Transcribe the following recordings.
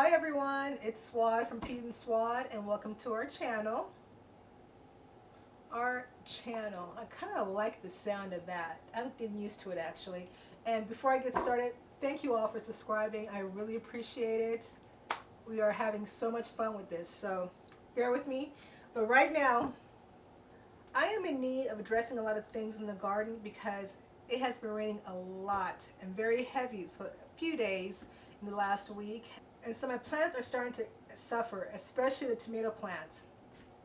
Hi everyone, it's Suad from Suad and welcome to our channel. I kind of like the sound of that. I'm getting used to it actually. And before I get started, thank you all for subscribing. I really appreciate it. We are having so much fun with this, so bear with me. But right now, I am in need of addressing a lot of things in the garden because it has been raining a lot and very heavy for a few days in the last week. And so my plants are starting to suffer, especially the tomato plants.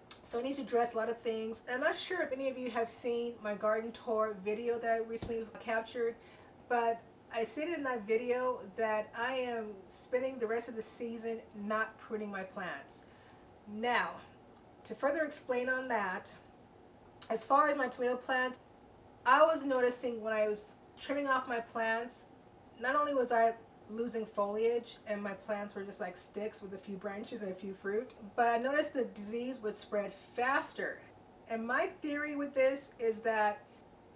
So I need to address a lot of things. I'm not sure if any of you have seen my garden tour video that I recently captured, but I stated in that video that I am spending the rest of the season not pruning my plants. Now, to further explain on that, as far as my tomato plants, I was noticing when I was trimming off my plants, not only was I losing foliage and my plants were just like sticks with a few branches and a few fruit, but I noticed the disease would spread faster. And my theory with this is that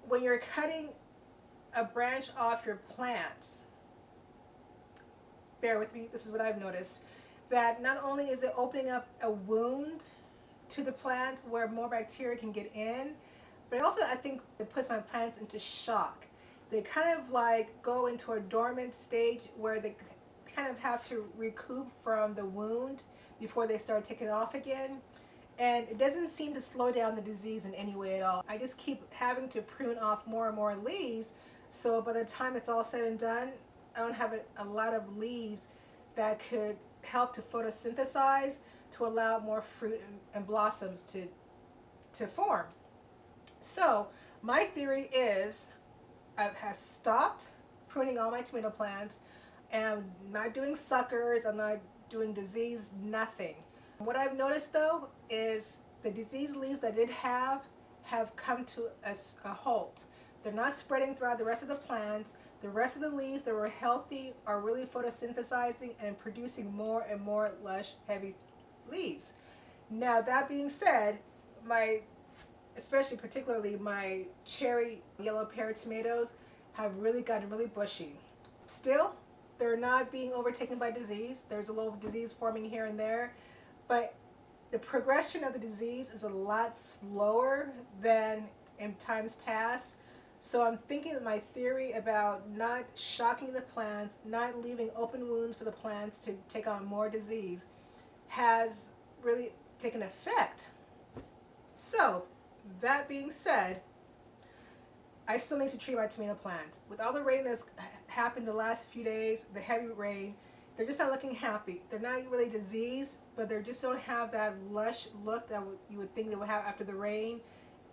when you're cutting a branch off your plants, bear with me, this is what I've noticed, that not only is it opening up a wound to the plant where more bacteria can get in, but also I think it puts my plants into shock. They kind of like go into a dormant stage where they kind of have to recoup from the wound before they start taking off again. And it doesn't seem to slow down the disease in any way at all. I just keep having to prune off more and more leaves. So by the time it's all said and done, I don't have a lot of leaves that could help to photosynthesize to allow more fruit and blossoms to form. So my theory is I have stopped pruning all my tomato plants, and I'm not doing suckers, I'm not doing disease, nothing. What I've noticed though is the diseased leaves that I did have come to a halt. They're not spreading throughout the rest of the plants. The rest of the leaves that were healthy are really photosynthesizing and producing more and more lush, heavy leaves. Now that being said, particularly my cherry yellow pear tomatoes have really gotten really bushy. Still, they're not being overtaken by disease. There's a little disease forming here and there, but the progression of the disease is a lot slower than in times past. So I'm thinking that my theory about not shocking the plants, not leaving open wounds for the plants to take on more disease has really taken effect. So that being said, I still need to treat my tomato plants. With all the rain that's happened the last few days, the heavy rain, they're just not looking happy. They're not really diseased, but they just don't have that lush look that you would think they would have after the rain.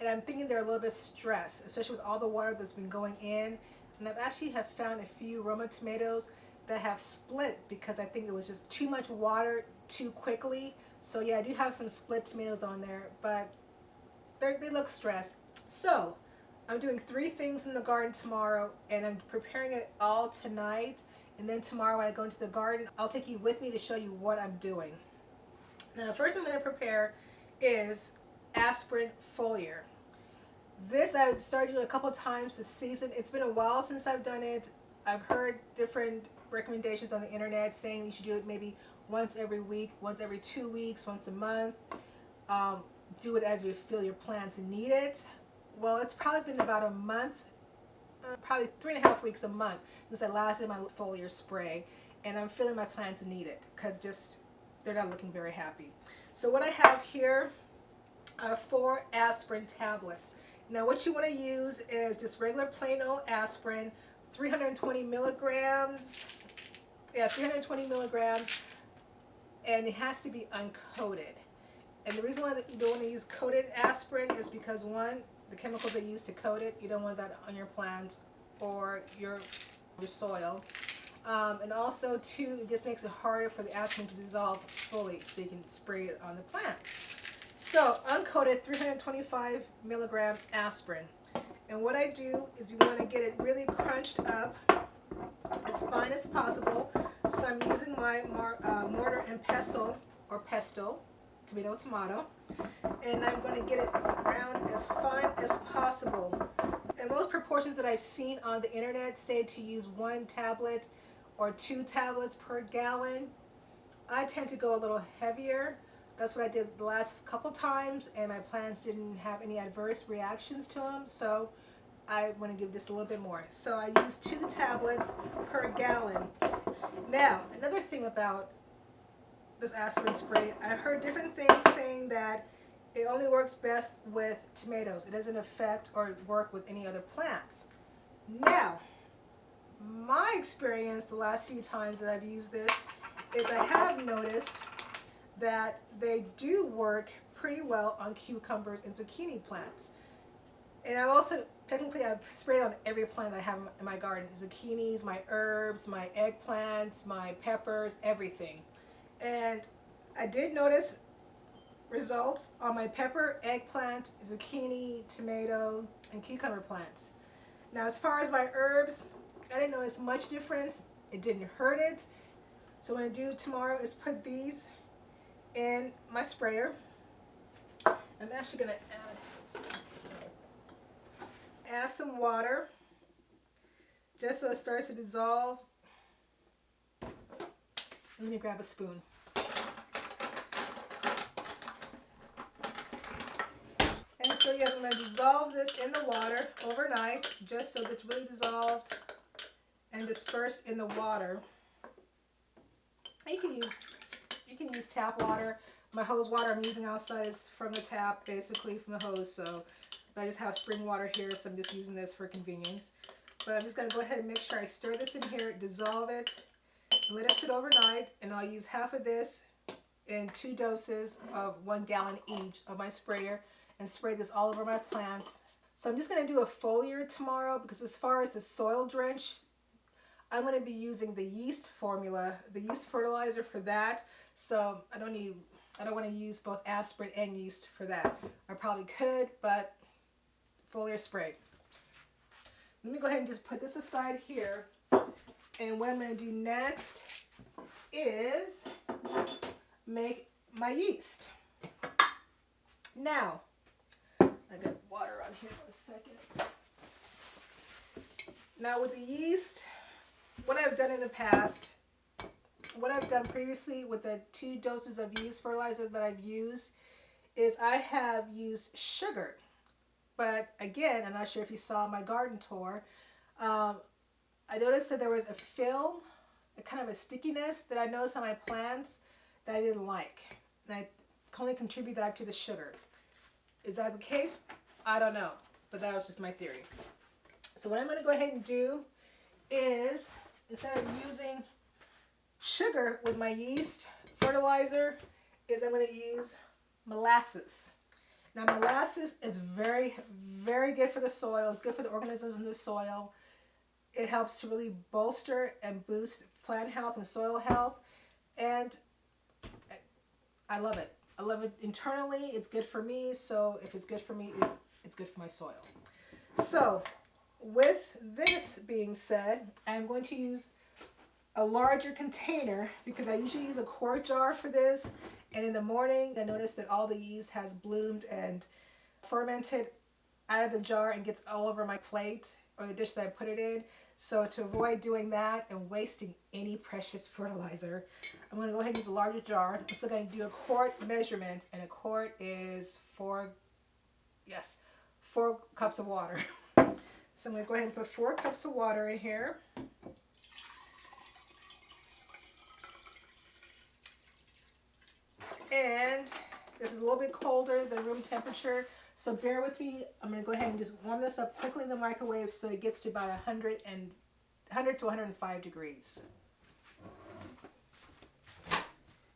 And I'm thinking they're a little bit stressed, especially with all the water that's been going in. And I've actually found a few Roma tomatoes that have split because I think it was just too much water too quickly. So yeah, I do have some split tomatoes on there, but they look stressed. So I'm doing 3 things in the garden tomorrow, and I'm preparing it all tonight. And then tomorrow when I go into the garden, I'll take you with me to show you what I'm doing. Now the first thing I'm going to prepare is aspirin foliar. This I've started doing a couple times this season. It's been a while since I've done it. I've heard different recommendations on the internet saying you should do it maybe once every week, once every 2 weeks, once a month. Do it as you feel your plants need it. Well, it's probably been about a month, probably 3.5 weeks a month since I last did my foliar spray, and I'm feeling my plants need it because they're not looking very happy. So what I have here are 4 aspirin tablets. Now what you want to use is just regular plain old aspirin, 320 milligrams. Yeah, 320 milligrams, and it has to be uncoated. And the reason why you don't want to use coated aspirin is because 1, the chemicals they use to coat it, you don't want that on your plants or your soil. And also 2, it just makes it harder for the aspirin to dissolve fully so you can spray it on the plants. So uncoated 325 milligram aspirin. And what I do is you want to get it really crunched up as fine as possible. So I'm using my mortar and pestle, or pestle, tomato, and I'm going to get it ground as fine as possible. And most proportions that I've seen on the internet say to use 1 tablet or 2 tablets per gallon. I tend to go a little heavier. That's what I did the last couple times, and my plants didn't have any adverse reactions to them, so I want to give just a little bit more. So I use 2 tablets per gallon. Now, another thing about this aspirin spray, I've heard different things saying that it only works best with tomatoes. It doesn't affect or work with any other plants. Now, my experience the last few times that I've used this is I have noticed that they do work pretty well on cucumbers and zucchini plants. And I've also, technically I've sprayed on every plant I have in my garden. Zucchinis, my herbs, my eggplants, my peppers, everything. And I did notice results on my pepper, eggplant, zucchini, tomato, and cucumber plants. Now as far as my herbs, I didn't notice much difference. It didn't hurt it. So what I'm going to do tomorrow is put these in my sprayer. I'm actually going to add some water just so it starts to dissolve. Let me grab a spoon. And so yes, I'm going to dissolve this in the water overnight just so it's really dissolved and dispersed in the water. You can use tap water. My hose water I'm using outside is from the tap, basically from the hose. So I just have spring water here, so I'm just using this for convenience. But I'm just going to go ahead and make sure I stir this in here, dissolve it, and let it sit overnight. And I'll use half of this in 2 doses of 1 gallon each of my sprayer and spray this all over my plants. So I'm just going to do a foliar tomorrow because as far as the soil drench, I'm going to be using the yeast formula, the yeast fertilizer for that. So I don't want to use both aspirin and yeast for that. I probably could, but foliar spray. Let me go ahead and just put this aside here. And what I'm going to do next is make my yeast. Now, I got water on here, 1 second. Now with the yeast, what I've done in the past, what I've done previously with the 2 doses of yeast fertilizer that I've used is I have used sugar. But again, I'm not sure if you saw my garden tour, I noticed that there was a film, a kind of a stickiness that I noticed on my plants that I didn't like. And I can only contribute that to the sugar. Is that the case? I don't know, but that was just my theory. So what I'm going to go ahead and do is, instead of using sugar with my yeast fertilizer, is I'm going to use molasses. Now molasses is very, very good for the soil. It's good for the organisms in the soil. It helps to really bolster and boost plant health and soil health. And I love it. I love it internally. It's good for me. So if it's good for me, it's good for my soil. So with this being said, I'm going to use a larger container because I usually use a quart jar for this. And in the morning, I noticed that all the yeast has bloomed and fermented out of the jar and gets all over my plate or the dish that I put it in. So to avoid doing that and wasting any precious fertilizer, I'm going to go ahead and use a larger jar. I'm still going to do a quart measurement, and a quart is 4 cups of water. So I'm going to go ahead and put 4 cups of water in here. And this is a little bit colder than room temperature, so bear with me. I'm going to go ahead and just warm this up quickly in the microwave so it gets to about 100 to 105 degrees.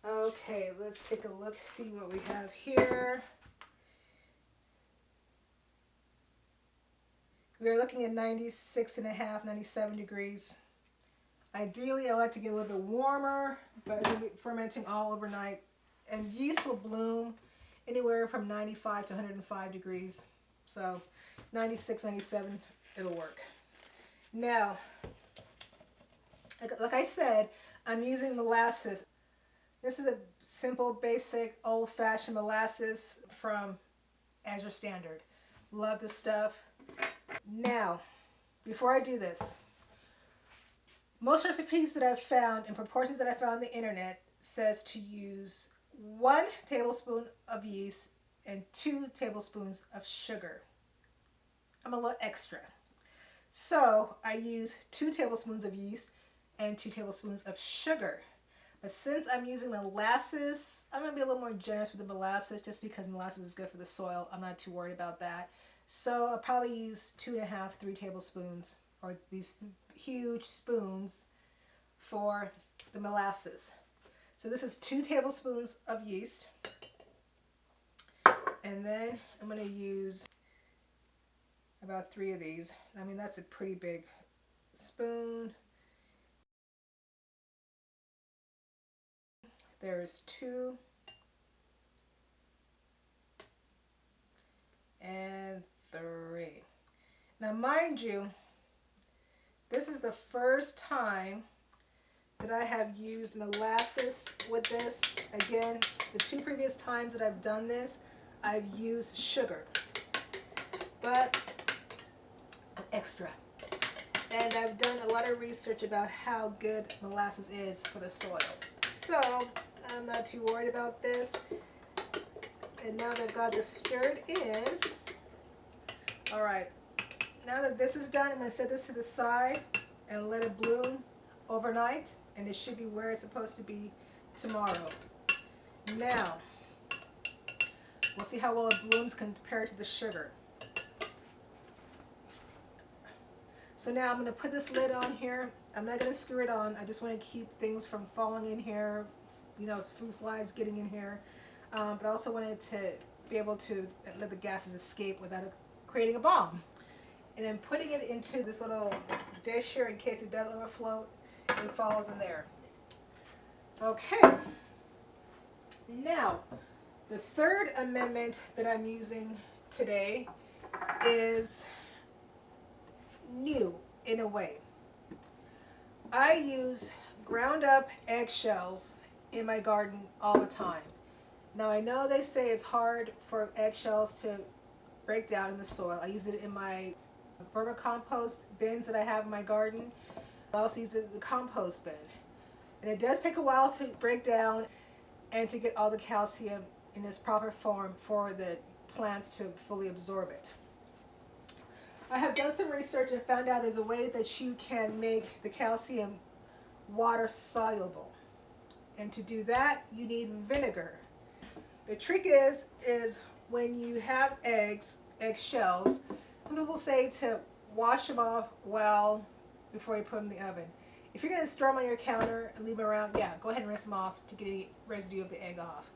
Okay, let's take a look, see what we have here. We're looking at 96.5, 97 degrees. Ideally, I like to get a little bit warmer, but it'll be fermenting all overnight. And yeast will bloom anywhere from 95 to 105 degrees. So 96, 97, it'll work. Now, like I said, I'm using molasses. This is a simple, basic, old-fashioned molasses from Azure Standard. Love this stuff. Now, before I do this, most recipes that I've found and proportions that I found on the internet says to use 1 tablespoon of yeast and 2 tablespoons of sugar. I'm a little extra. So I use 2 tablespoons of yeast and 2 tablespoons of sugar. But since I'm using molasses, I'm going to be a little more generous with the molasses just because molasses is good for the soil. I'm not too worried about that. So I'll probably use 2.5, 3 tablespoons, or these huge spoons for the molasses. So this is 2 tablespoons of yeast. And then I'm going to use about 3 of these. I mean, that's a pretty big spoon. There's 2. And 3. Now, mind you, this is the first time that I have used molasses with this. Again, the 2 previous times that I've done this, I've used sugar. But I'm extra. And I've done a lot of research about how good molasses is for the soil. So I'm not too worried about this. And now that I've got this stirred in, all right, now that this is done, I'm going to set this to the side and let it bloom overnight, and it should be where it's supposed to be tomorrow. Now, we'll see how well it blooms compared to the sugar. So now I'm going to put this lid on here. I'm not going to screw it on. I just want to keep things from falling in here, you know, fruit flies getting in here. But I also wanted to be able to let the gases escape without it creating a bomb. And then putting it into this little dish here in case it does overflow, it falls in there. Okay. Now, the third amendment that I'm using today is new in a way. I use ground up eggshells in my garden all the time. Now I know they say it's hard for eggshells to break down in the soil. I use it in my vermicompost bins that I have in my garden. I also use it in the compost bin. And it does take a while to break down and to get all the calcium in its proper form for the plants to fully absorb it. I have done some research and found out there's a way that you can make the calcium water soluble. And to do that, you need vinegar. The trick is when you have eggshells, some people say to wash them off well before you put them in the oven. If you're going to store them on your counter and leave them around, yeah, go ahead and rinse them off to get any residue of the egg off.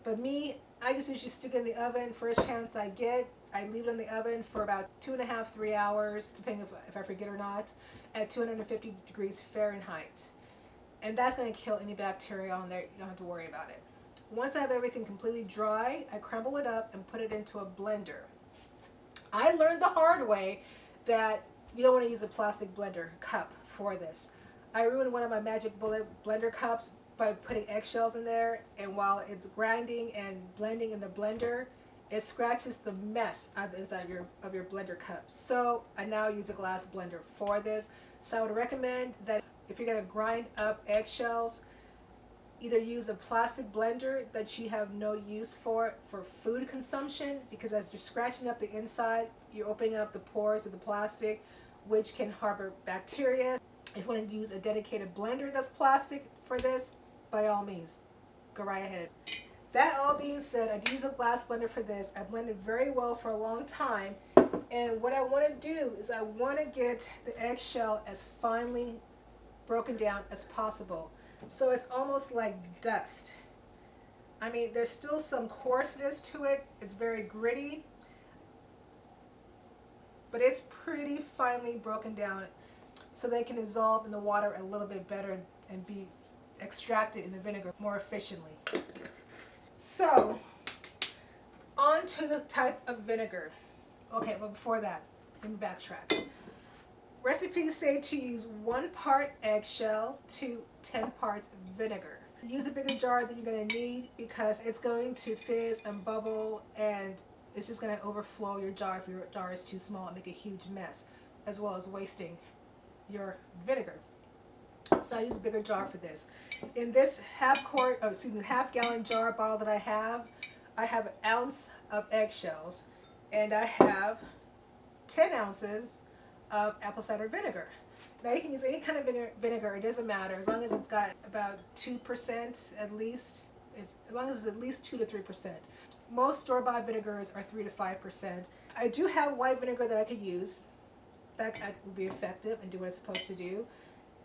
But me, I just usually stick it in the oven first chance I get. I leave it in the oven for about 2.5, 3 hours, depending if I forget or not, at 250 degrees Fahrenheit. And that's going to kill any bacteria on there. You don't have to worry about it. Once I have everything completely dry, I crumble it up and put it into a blender. I learned the hard way that you don't want to use a plastic blender cup for this. I ruined one of my Magic Bullet blender cups by putting eggshells in there, and while it's grinding and blending in the blender, it scratches the mess out of the inside of your blender cup. So I now use a glass blender for this. So I would recommend that if you're going to grind up eggshells, either use a plastic blender that you have no use for food consumption, because as you're scratching up the inside, you're opening up the pores of the plastic, which can harbor bacteria. If you want to use a dedicated blender that's plastic for this, by all means, go right ahead. That all being said, I use a glass blender for this. I blended very well for a long time. And what I want to do is I want to get the eggshell as finely broken down as possible. So it's almost like dust. I mean, there's still some coarseness to it. It's very gritty. But it's pretty finely broken down so they can dissolve in the water a little bit better and be extracted in the vinegar more efficiently. So, on to the type of vinegar. Okay, but before that, let me backtrack. Recipes say to use 1 part eggshell to 10 parts vinegar. Use a bigger jar than you're going to need because it's going to fizz and bubble, and it's just going to overflow your jar if your jar is too small and make a huge mess, as well as wasting your vinegar. So I use a bigger jar for this. In this half gallon jar bottle that I have an ounce of eggshells, and I have 10 ounces of apple cider vinegar. Now you can use any kind of vinegar, it doesn't matter, as long as it's got about 2% at least, as long as it's at least 2 to 3%. Most store-bought vinegars are 3 to 5%. I do have white vinegar that I could use. That would be effective and do what it's supposed to do.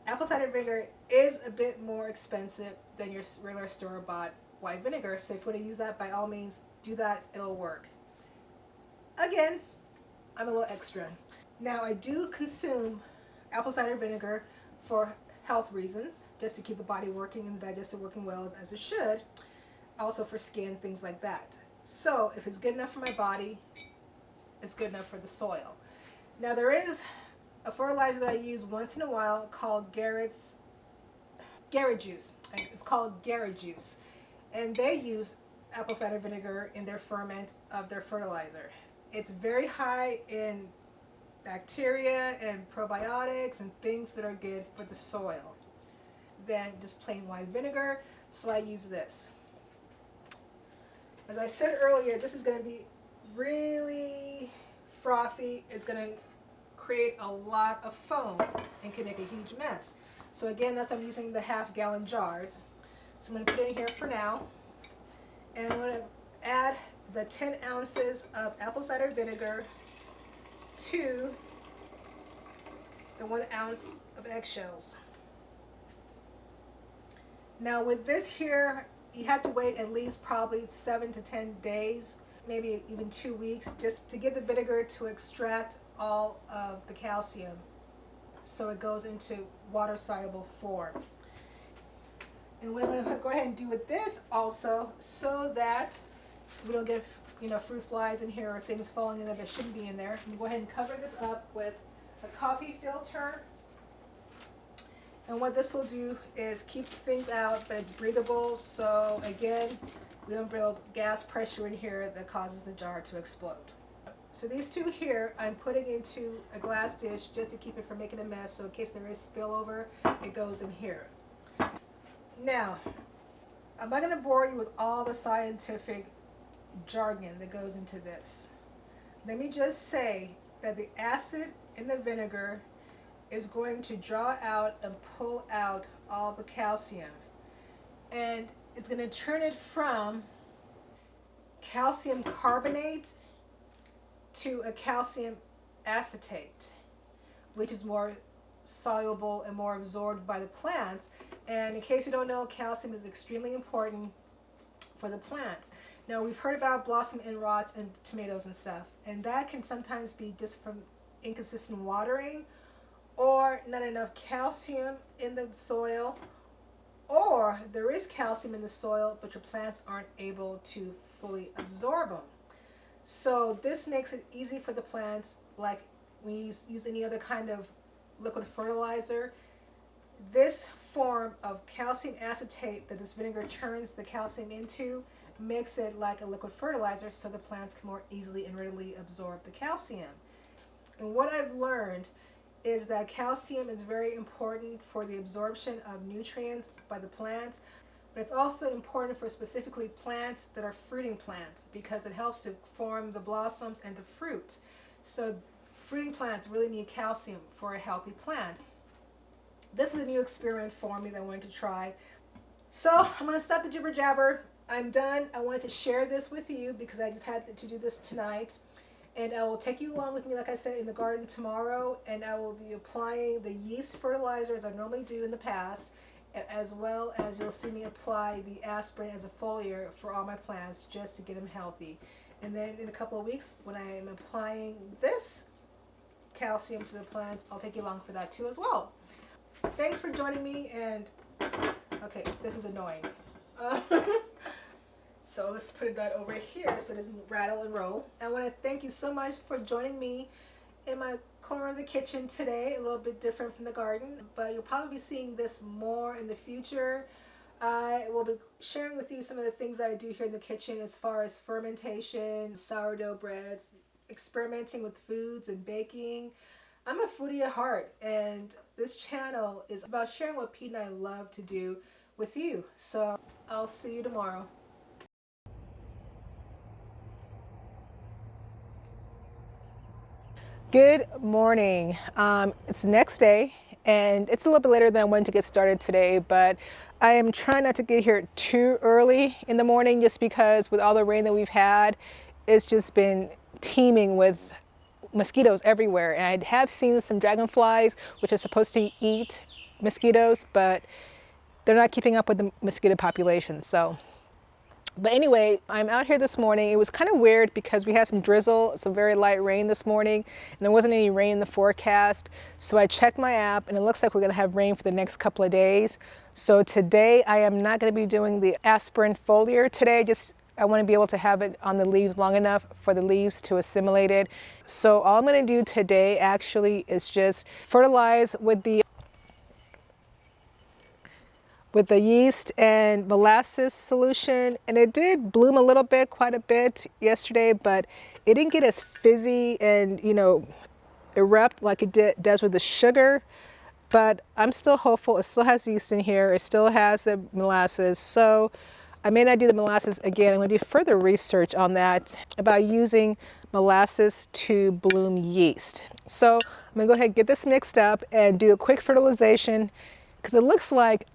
Apple cider vinegar is a bit more expensive than your regular store-bought white vinegar, so if you want to use that, by all means, do that, it'll work. Again, I'm a little extra. Now I do consume apple cider vinegar for health reasons, just to keep the body working and the digestive working well as it should, also for skin, things like that. So if it's good enough for my body, it's good enough for the soil. Now there is a fertilizer that I use once in a while called Garrett juice. It's called Garrett juice, and they use apple cider vinegar in their ferment of their fertilizer. It's very high in bacteria and probiotics and things that are good for the soil than just plain white vinegar, so I use this. As I said earlier, this is going to be really frothy. It's going to create a lot of foam and can make a huge mess. So again, that's why I'm using the half-gallon jars. So I'm going to put it in here for now, and I'm going to add the 10 ounces of apple cider vinegar to the 1 ounce of eggshells. Now with this here, you have to wait at least probably 7 to 10 days, maybe even 2 weeks, just to get the vinegar to extract all of the calcium so it goes into water soluble form. And what I'm going to go ahead and do with this also, so that we don't get fruit flies in here or things falling in there that shouldn't be in there, I'm going to go ahead and cover this up with a coffee filter. And what this will do is keep things out, but it's breathable, so again, we don't build gas pressure in here that causes the jar to explode. So these two here, I'm putting into a glass dish just to keep it from making a mess, so in case there is spillover, it goes in here. Now, I'm not going to bore you with all the scientific jargon that goes into this. Let me just say that the acid in the vinegar is going to draw out and pull out all the calcium, and it's going to turn it from calcium carbonate to a calcium acetate, which is more soluble and more absorbed by the plants. And in case you don't know, calcium is extremely important for the plants. Now, we've heard about blossom end rots in tomatoes and stuff, and that can sometimes be just from inconsistent watering, or not enough calcium in the soil, or there is calcium in the soil but your plants aren't able to fully absorb them. So this makes it easy for the plants, like when you use any other kind of liquid fertilizer. This form of calcium acetate that this vinegar turns the calcium into makes it like a liquid fertilizer, so the plants can more easily and readily absorb the calcium. And what I've learned is that calcium is very important for the absorption of nutrients by the plants, but it's also important for specifically plants that are fruiting plants, because it helps to form the blossoms and the fruit. So fruiting plants really need calcium for a healthy plant. This is a new experiment for me that I wanted to try. So I'm going to stop the jibber jabber. I'm done. I wanted to share this with you because I just had to do this tonight. And I will take you along with me, like I said, in the garden tomorrow, and I will be applying the yeast fertilizer as I normally do in the past, as well as you'll see me apply the aspirin as a foliar for all my plants just to get them healthy. And then in a couple of weeks, when I am applying this calcium to the plants, I'll take you along for that too as well. Thanks for joining me, and okay, this is annoying. So let's put that over here so it doesn't rattle and roll. I want to thank you so much for joining me in my corner of the kitchen today, a little bit different from the garden, but you'll probably be seeing this more in the future. I will be sharing with you some of the things that I do here in the kitchen as far as fermentation, sourdough breads, experimenting with foods and baking. I'm a foodie at heart, and this channel is about sharing what Pete and I love to do with you. So I'll see you tomorrow. Good morning. It's the next day, and it's a little bit later than I wanted to get started today, but I am trying not to get here too early in the morning just because with all the rain that we've had, it's just been teeming with mosquitoes everywhere. And I have seen some dragonflies, which are supposed to eat mosquitoes, but they're not keeping up with the mosquito population. But anyway, I'm out here this morning. It was kind of weird because we had some drizzle, some very light rain this morning, and there wasn't any rain in the forecast. So I checked my app, and it looks like we're going to have rain for the next couple of days. So today I am not going to be doing the aspirin foliar today. I want to be able to have it on the leaves long enough for the leaves to assimilate it. So all I'm going to do today actually is just fertilize with the yeast and molasses solution, and it did bloom a little bit, quite a bit yesterday, but it didn't get as fizzy and erupt like it does with the sugar. But I'm still hopeful. It still has yeast in here. It still has the molasses. So I may not do the molasses again. I'm going to do further research on that about using molasses to bloom yeast. So I'm going to go ahead and get this mixed up and do a quick fertilization because it looks like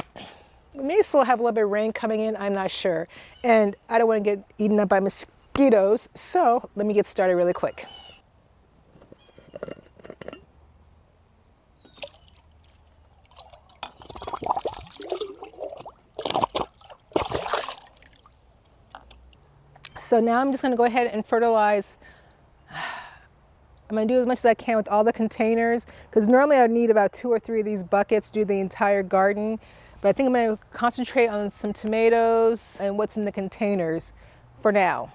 we may still have a little bit of rain coming in, I'm not sure. And I don't want to get eaten up by mosquitoes, so let me get started really quick. So now I'm just going to go ahead and fertilize. I'm going to do as much as I can with all the containers because normally I would need about 2 or 3 of these buckets to do the entire garden. But I think I'm going to concentrate on some tomatoes and what's in the containers for now.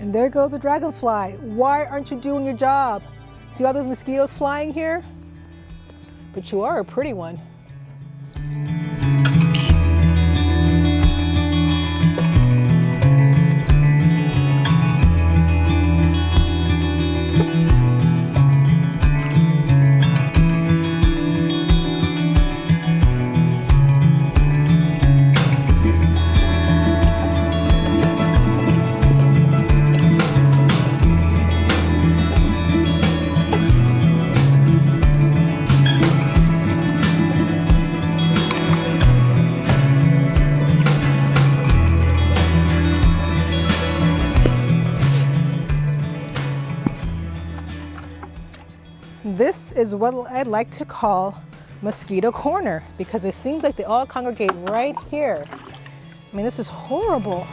There goes a dragonfly. Why aren't you doing your job? See all those mosquitoes flying here? But you are a pretty one. This is what I'd like to call mosquito corner because it seems like they all congregate right here. I mean, this is horrible.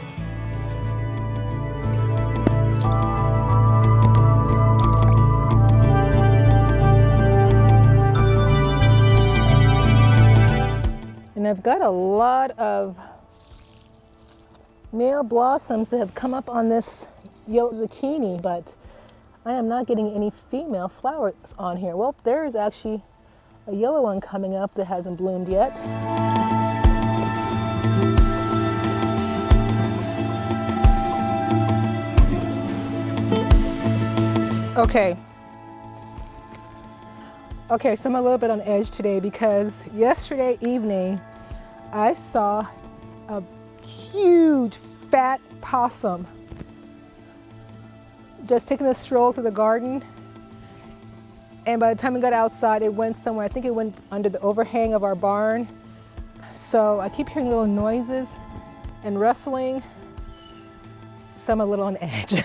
And I've got a lot of male blossoms that have come up on this yellow zucchini, but I am not getting any female flowers on here. Well, there's actually a yellow one coming up that hasn't bloomed yet. Okay, so I'm a little bit on edge today because yesterday evening I saw a huge fat possum just taking a stroll through the garden, and by the time we got outside it went somewhere. I think it went under the overhang of our barn. So I keep hearing little noises and rustling, so I'm a little on edge.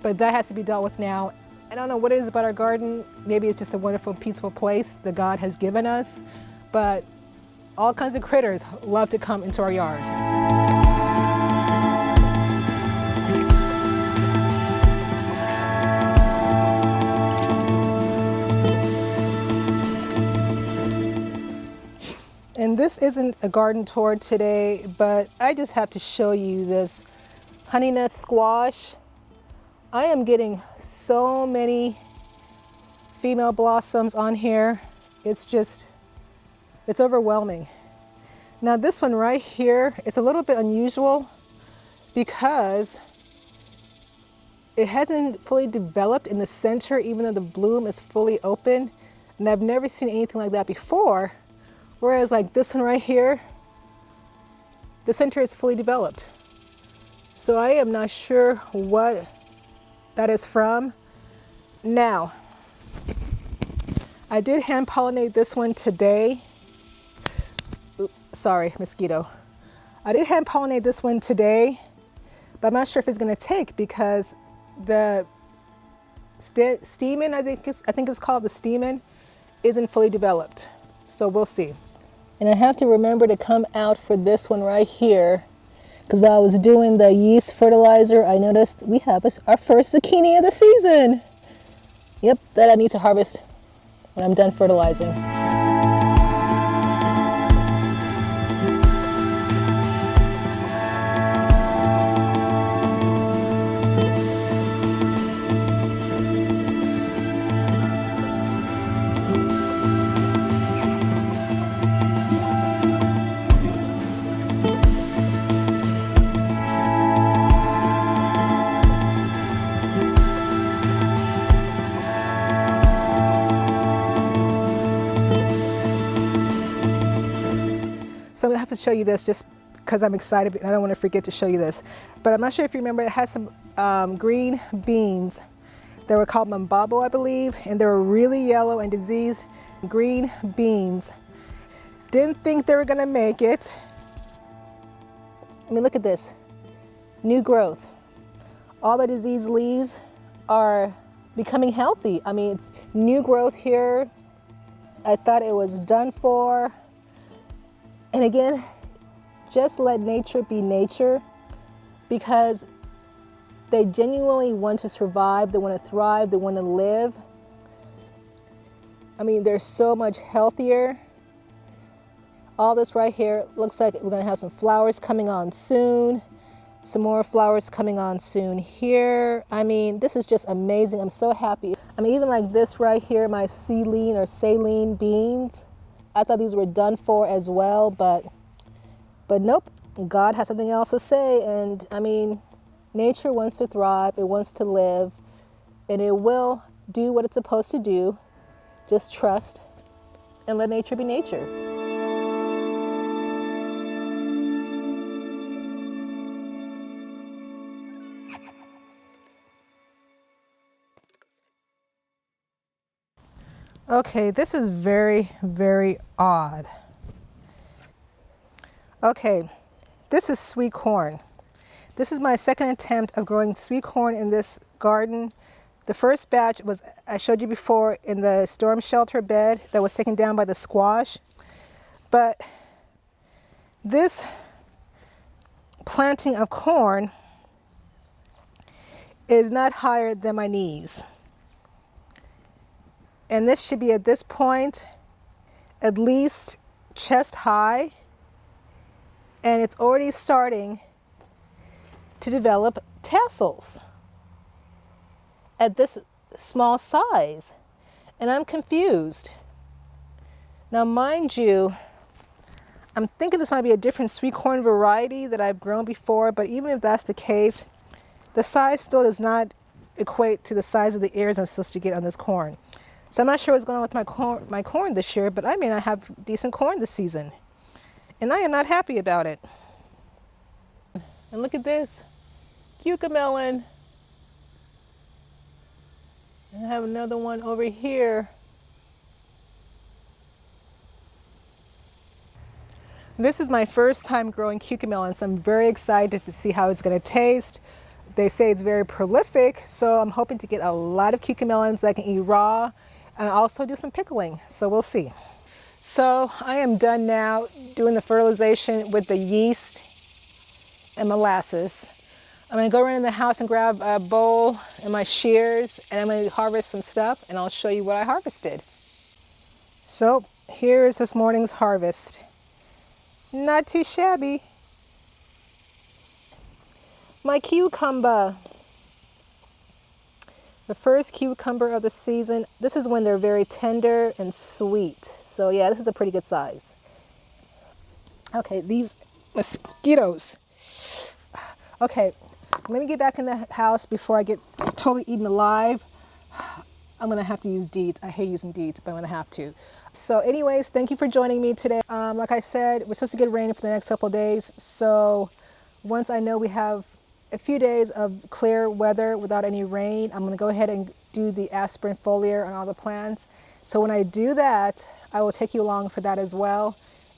but that has to be dealt with now. I don't know what it is about our garden. Maybe it's just a wonderful, peaceful place that God has given us, but all kinds of critters love to come into our yard. And this isn't a garden tour today, but I just have to show you this honey nut squash. I am getting so many female blossoms on here. It's overwhelming. Now this one right here, it's a little bit unusual because it hasn't fully developed in the center, even though the bloom is fully open. And I've never seen anything like that before. Whereas like this one right here, the center is fully developed. So I am not sure what that is from. Now, I did hand pollinate this one today. Oops, sorry, mosquito. I did hand pollinate this one today, but I'm not sure if it's gonna take because the stamen, I think it's called the stamen, isn't fully developed. So we'll see. And I have to remember to come out for this one right here, because while I was doing the yeast fertilizer, I noticed we have our first zucchini of the season. Yep, that I need to harvest when I'm done fertilizing. So I'm gonna have to show you this just because I'm excited and I don't want to forget to show you this. But I'm not sure if you remember, it has some green beans. They were called Mambabo, I believe, and they were really yellow and diseased green beans. Didn't think they were gonna make it. I mean, look at this, new growth. All the diseased leaves are becoming healthy. I mean, it's new growth here. I thought it was done for. And again, just let nature be nature, because they genuinely want to survive, they want to thrive, they want to live. I mean, they're so much healthier. All this right here looks like we're going to have some flowers coming on soon, some more flowers coming on soon here. I mean, this is just amazing. I'm so happy. I mean, even like this right here, my celine or saline beans, I thought these were done for as well, but nope. God has something else to say, and I mean, nature wants to thrive, it wants to live, and it will do what it's supposed to do. Just trust and let nature be nature. Okay, this is very, very odd. Okay, this is sweet corn. This is my second attempt of growing sweet corn in this garden. The first batch was, I showed you before, in the storm shelter bed that was taken down by the squash. But this planting of corn is not higher than my knees. And this should be at this point at least chest high, and it's already starting to develop tassels at this small size, and I'm confused. Now mind you, I'm thinking this might be a different sweet corn variety that I've grown before, but even if that's the case, the size still does not equate to the size of the ears I'm supposed to get on this corn. So I'm not sure what's going on with my corn this year, but I may not have decent corn this season. And I am not happy about it. And look at this, cucamelon. And I have another one over here. This is my first time growing cucamelon, so I'm very excited to see how it's going to taste. They say it's very prolific, so I'm hoping to get a lot of cucamelons that I can eat raw and also do some pickling. So we'll see. So I am done now doing the fertilization with the yeast and molasses. I'm gonna go around in the house and grab a bowl and my shears, and I'm gonna harvest some stuff, and I'll show you what I harvested. So here is this morning's harvest. Not too shabby. My cucumber. The first cucumber of the season. This is when they're very tender and sweet. So yeah, this is a pretty good size. Okay, these mosquitoes. Okay, let me get back in the house before I get totally eaten alive. I'm gonna have to use DEET. I hate using DEET, but I'm gonna have to. So anyways, thank you for joining me today. Like I said, we're supposed to get rain for the next couple of days. So once I know we have a few days of clear weather without any rain, I'm gonna go ahead and do the aspirin foliar on all the plants. So when I do that, I will take you along for that as well.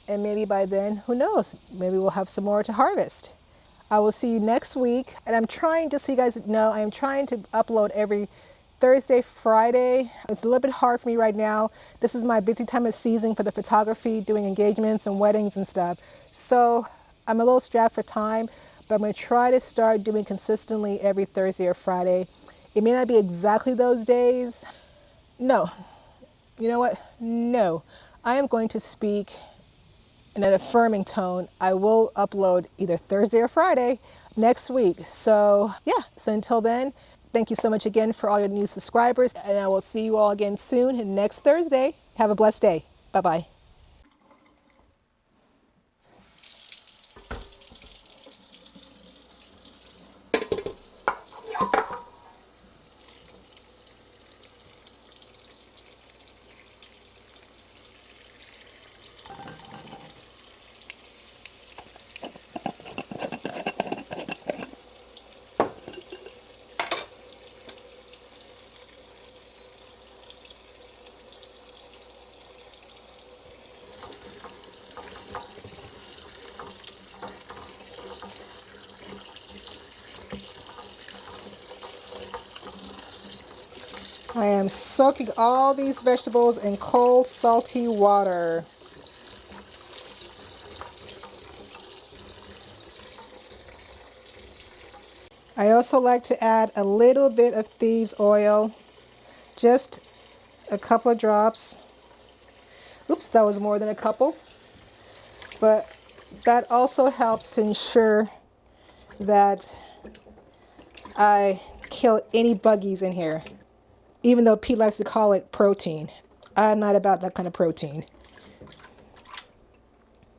And maybe by then, who knows, maybe we'll have some more to harvest. I will see you next week. And I'm trying, just so you guys know, I'm trying to upload every Thursday, Friday. It's a little bit hard for me right now. This is my busy time of season for the photography, doing engagements and weddings and stuff. So I'm a little strapped for time, but I'm gonna try to start doing consistently every Thursday or Friday. It may not be exactly those days. No, you know what? No, I am going to speak in an affirming tone. I will upload either Thursday or Friday next week. So yeah, so until then, thank you so much again for all your new subscribers, and I will see you all again soon next Thursday. Have a blessed day. Bye-bye. I am soaking all these vegetables in cold, salty water. I also like to add a little bit of thieves oil, just a couple of drops. Oops, that was more than a couple. But that also helps to ensure that I kill any buggies in here. Even though Pete likes to call it protein. I'm not about that kind of protein.